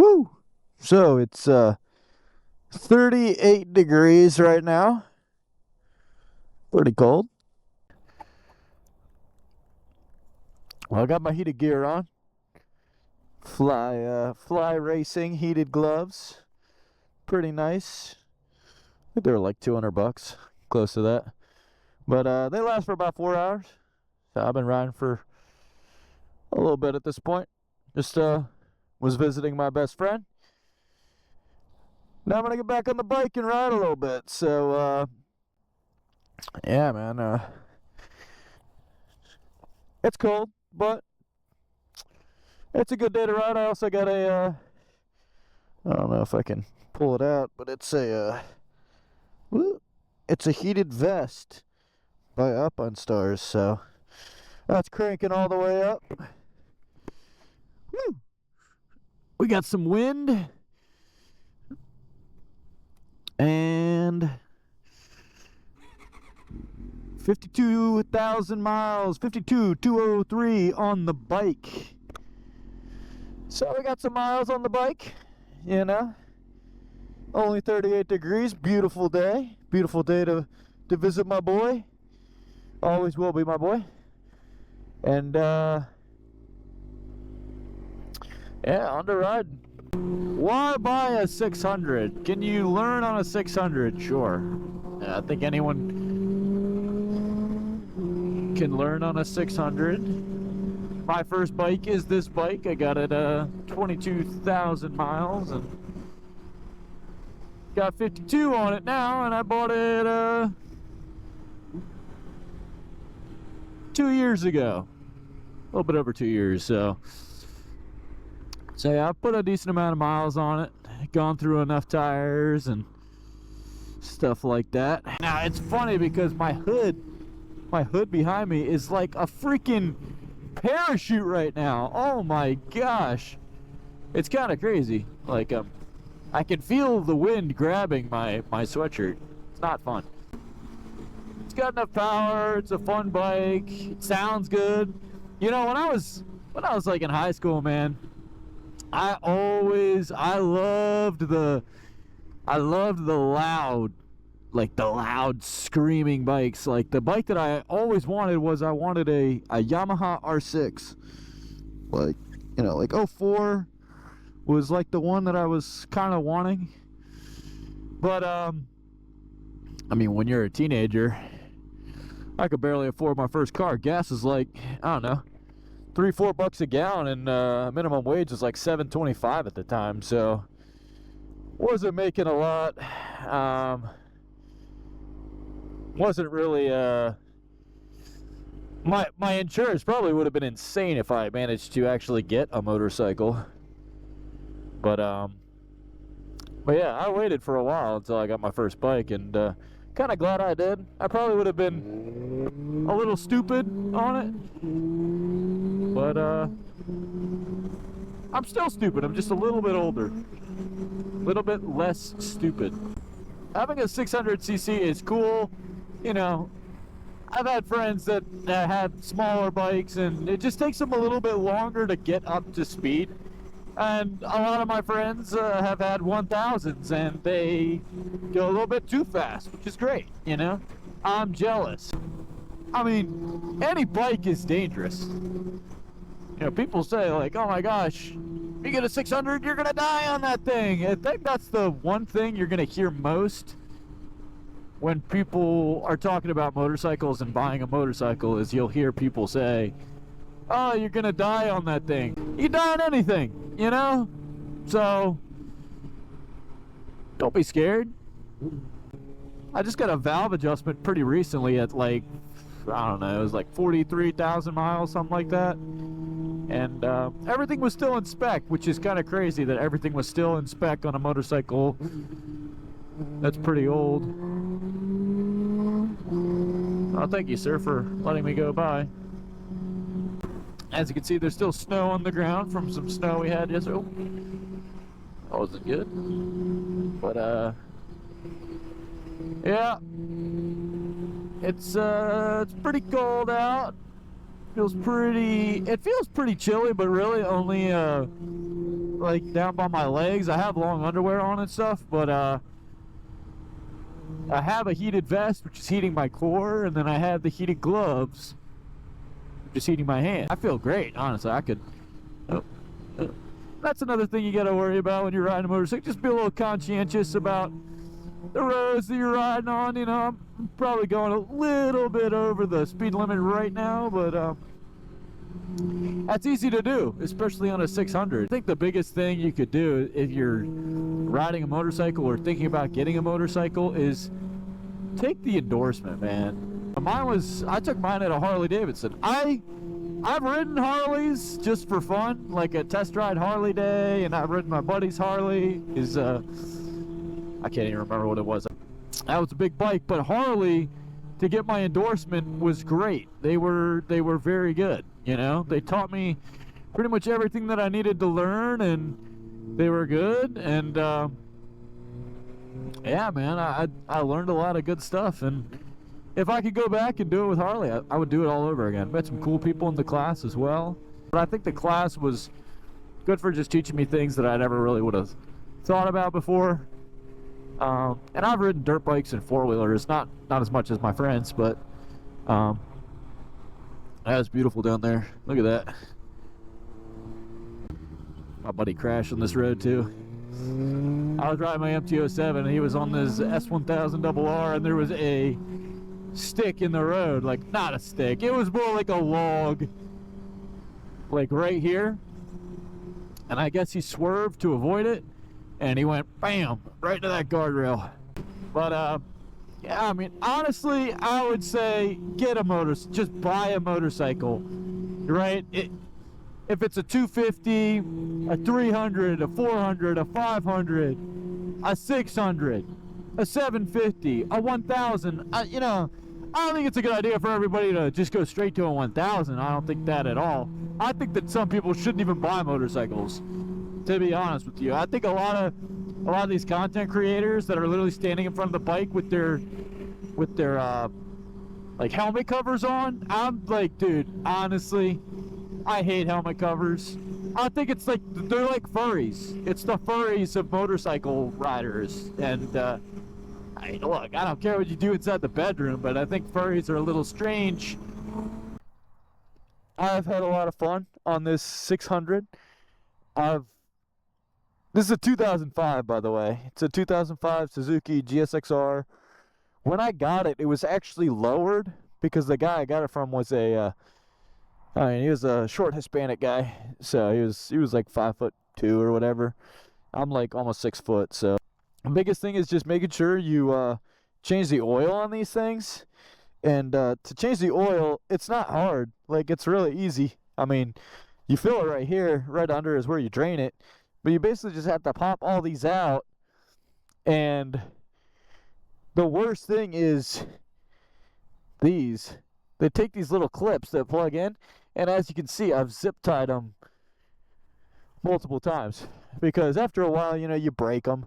Woo! So it's 38 degrees right now. Pretty cold. Well, I got my heated gear on. Fly racing heated gloves. Pretty nice. I think they were like $200, close to that. But they last for about 4 hours. So I've been riding for a little bit at this point. Just was visiting my best friend. Now I'm gonna get back on the bike and ride a little bit. So yeah, man. It's cold, but it's a good day to ride. I also got a I don't know if I can pull it out, but it's a it's a heated vest by Up on Stars. So that's cranking all the way up. Woo! We got some wind and 52,000 miles, 52,203 on the bike. So we got some miles on the bike, you know. Only 38 degrees, beautiful day to visit my boy. Always will be my boy. And yeah, on to ride. Why buy a 600? Can you learn on a 600? Sure. I think anyone can learn on a 600. My first bike is this bike. I got it 22,000 miles and got 52 on it now, and I bought it 2 years ago. A little bit over 2 years, so yeah, I've put a decent amount of miles on it, gone through enough tires and stuff like that. Now it's funny because my hood behind me is like a freaking parachute right now. Oh my gosh, it's kind of crazy. Like I can feel the wind grabbing my sweatshirt. It's not fun. It's got enough power. It's a fun bike. It sounds good. You know, when I was like in high school, man, I loved the loud, like the loud screaming bikes. Like the bike that I always wanted was I wanted a Yamaha R6. Like, you know, like 04 was like the one that I was kind of wanting. But I mean, when you're a teenager, I could barely afford my first car. Gas is like, I don't know, $3-4 a gallon, and minimum wage was like $7.25 at the time, so wasn't making a lot. Wasn't really my insurance probably would have been insane if I managed to actually get a motorcycle. But yeah, I waited for a while until I got my first bike, and kind of glad I did. I probably would have been a little stupid on it, but I'm still stupid. I'm just a little bit older, a little bit less stupid. Having a 600cc is cool. You know, I've had friends that had smaller bikes, and it just takes them a little bit longer to get up to speed. And a lot of my friends have had 1000s, and they go a little bit too fast, which is great, you know? I'm jealous. I mean, any bike is dangerous. You know, people say, like, oh my gosh, you get a 600, you're gonna die on that thing. I think that's the one thing you're gonna hear most when people are talking about motorcycles and buying a motorcycle, is you'll hear people say, oh, you're gonna die on that thing. You die on anything, you know? So don't be scared. I just got a valve adjustment pretty recently at like, I don't know, it was like 43,000 miles, something like that. And everything was still in spec, which is kind of crazy that everything was still in spec on a motorcycle that's pretty old. Oh, thank you, sir, for letting me go by. As you can see, there's still snow on the ground from some snow we had yesterday. Oh, that wasn't good. But yeah, it's pretty cold out. It feels pretty chilly, but really only like down by my legs. I have long underwear on and stuff, but I have a heated vest, which is heating my core, and then I have the heated gloves, which is heating my hand. I feel great, honestly. I could. That's another thing you got to worry about when you're riding a motorcycle. Just be a little conscientious about the roads that you're riding on. You know, I'm probably going a little bit over the speed limit right now, but that's easy to do, especially on a 600. I think the biggest thing you could do if you're riding a motorcycle or thinking about getting a motorcycle is take the endorsement, man. I took mine at a Harley Davidson. I've ridden Harleys just for fun, like a test ride Harley day, and I've ridden my buddy's Harley. I can't even remember what it was. That was a big bike, but Harley, to get my endorsement, was great. They were very good. You know, they taught me pretty much everything that I needed to learn, and they were good. And yeah, man, I learned a lot of good stuff. And if I could go back and do it with Harley, I would do it all over again. Met some cool people in the class as well. But I think the class was good for just teaching me things that I never really would have thought about before. And I've ridden dirt bikes and four-wheelers, not as much as my friends, but that was beautiful down there. Look at that. My buddy crashed on this road too. I was riding my MT-07 and he was on this S1000RR, and there was a stick in the road. Like, not a stick, it was more like a log, like right here. And I guess he swerved to avoid it, and he went bam right to that guardrail. But yeah, I mean, honestly, I would say just buy a motorcycle, right? If it's a 250, a 300, a 400, a 500, a 600, a 750, a 1000, you know, I don't think it's a good idea for everybody to just go straight to a 1000. I don't think that at all. I think that some people shouldn't even buy motorcycles, to be honest with you. I think a lot of these content creators that are literally standing in front of the bike with their like helmet covers on, I'm like, dude, honestly, I hate helmet covers. I think it's like, they're like furries. It's the furries of motorcycle riders. And look, I don't care what you do inside the bedroom, but I think furries are a little strange. I've had a lot of fun on this 600. This is a 2005, by the way. It's a 2005 Suzuki GSXR. When I got it, it was actually lowered because the guy I got it from was he was a short Hispanic guy, so he was like 5'2" or whatever. I'm like almost 6 foot. So the biggest thing is just making sure you change the oil on these things. And to change the oil, it's not hard. Like, it's really easy. I mean, you fill it right here, right under is where you drain it. But you basically just have to pop all these out. And the worst thing is these. They take these little clips that plug in, and as you can see, I've zip tied them multiple times. Because after a while, you know, you break them,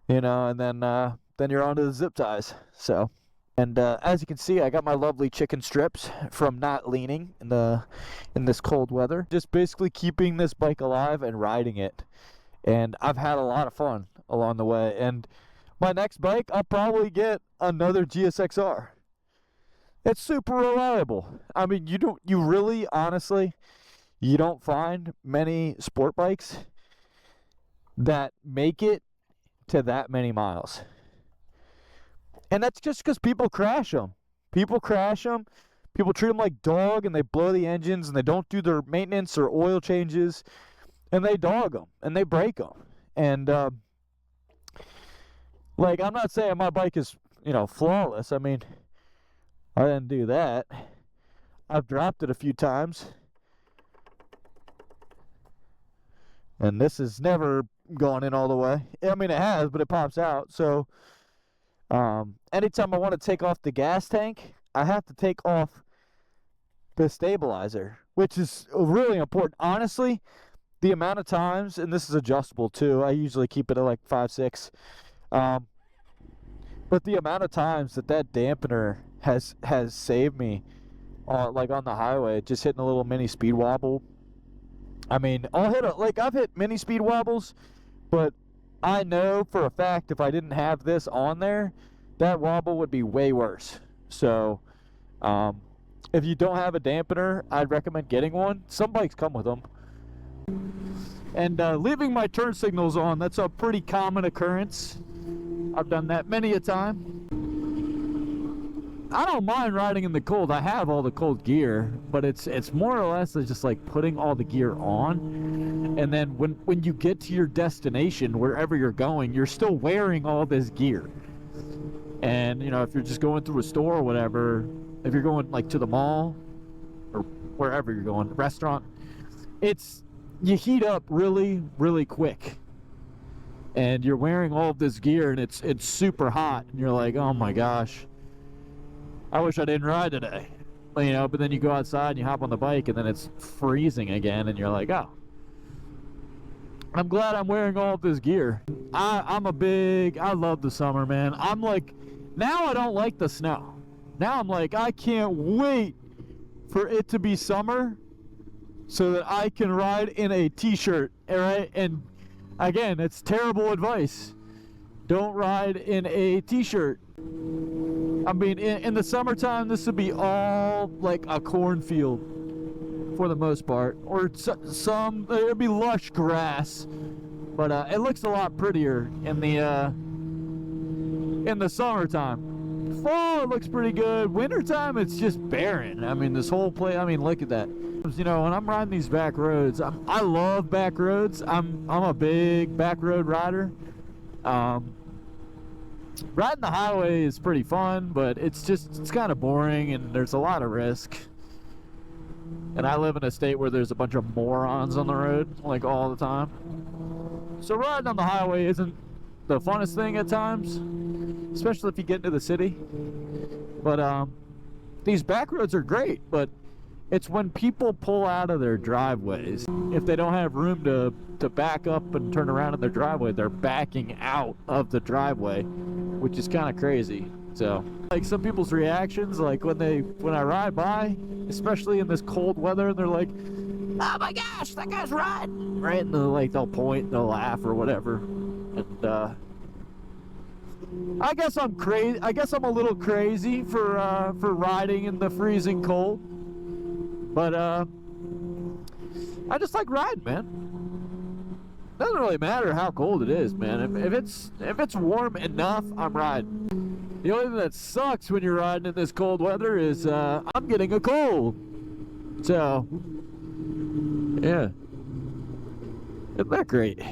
you know, and then you're onto the zip ties. So, and as you can see, I got my lovely chicken strips from not leaning in this cold weather. Just basically keeping this bike alive and riding it. And I've had a lot of fun along the way. And my next bike, I'll probably get another GSXR. It's super reliable. I mean, you really, honestly, you don't find many sport bikes that make it to that many miles. And that's just because people crash them. People crash them. People treat them like dog, and they blow the engines, and they don't do their maintenance or oil changes, and they dog them, and they break them. And, like, I'm not saying my bike is, you know, flawless. I mean, I didn't do that. I've dropped it a few times. And this has never gone in all the way. I mean, it has, but it pops out. So, anytime I want to take off the gas tank, I have to take off the stabilizer, which is really important. Honestly, the amount of times, and this is adjustable too, I usually keep it at like 5, 6. But the amount of times that dampener has saved me on the highway, just hitting a little mini speed wobble I mean, I'll hit I've hit mini speed wobbles, but I know for a fact if I didn't have this on there, that wobble would be way worse. So, if you don't have a dampener, I'd recommend getting one. Some bikes come with them. And leaving my turn signals on, that's a pretty common occurrence. I've done that many a time. I don't mind riding in the cold. I have all the cold gear, but it's more or less just like putting all the gear on, and then when you get to your destination, wherever you're going, you're still wearing all this gear. And you know, if you're just going through a store or whatever, if you're going like to the mall or wherever you're going, restaurant, you heat up really, really quick. And you're wearing all of this gear, and it's super hot, and you're like, oh my gosh, I wish I didn't ride today. You know, but then you go outside and you hop on the bike, and then it's freezing again, and you're like, oh, I'm glad I'm wearing all of this gear. I love the summer, man. I'm like, now I don't like the snow. Now I'm like, I can't wait for it to be summer so that I can ride in a t-shirt, all right? And again, it's terrible advice. Don't ride in a t-shirt. I mean, in the summertime, this would be all like a cornfield for the most part, or it'd be lush grass, but it looks a lot prettier in the summertime. Fall, it looks pretty good. Wintertime, it's just barren. I mean, this whole place. I mean, look at that. You know, when I'm riding these back roads, I love back roads. I'm a big back road rider. Riding the highway is pretty fun, but it's kind of boring, and there's a lot of risk. And I live in a state where there's a bunch of morons on the road, like all the time. So riding on the highway isn't the funnest thing at times, especially if you get into the city. But these back roads are great, but it's when people pull out of their driveways. If they don't have room to back up and turn around in their driveway, they're backing out of the driveway, which is kind of crazy. So, like, some people's reactions, like when I ride by, especially in this cold weather, they're like, oh my gosh, that guy's riding, right? And they'll point and they'll laugh or whatever. And I guess I'm crazy. I guess I'm a little crazy for riding in the freezing cold. But I just like riding, man. Doesn't really matter how cold it is, man. If it's warm enough, I'm riding. The only thing that sucks when you're riding in this cold weather is I'm getting a cold. So yeah, isn't that great?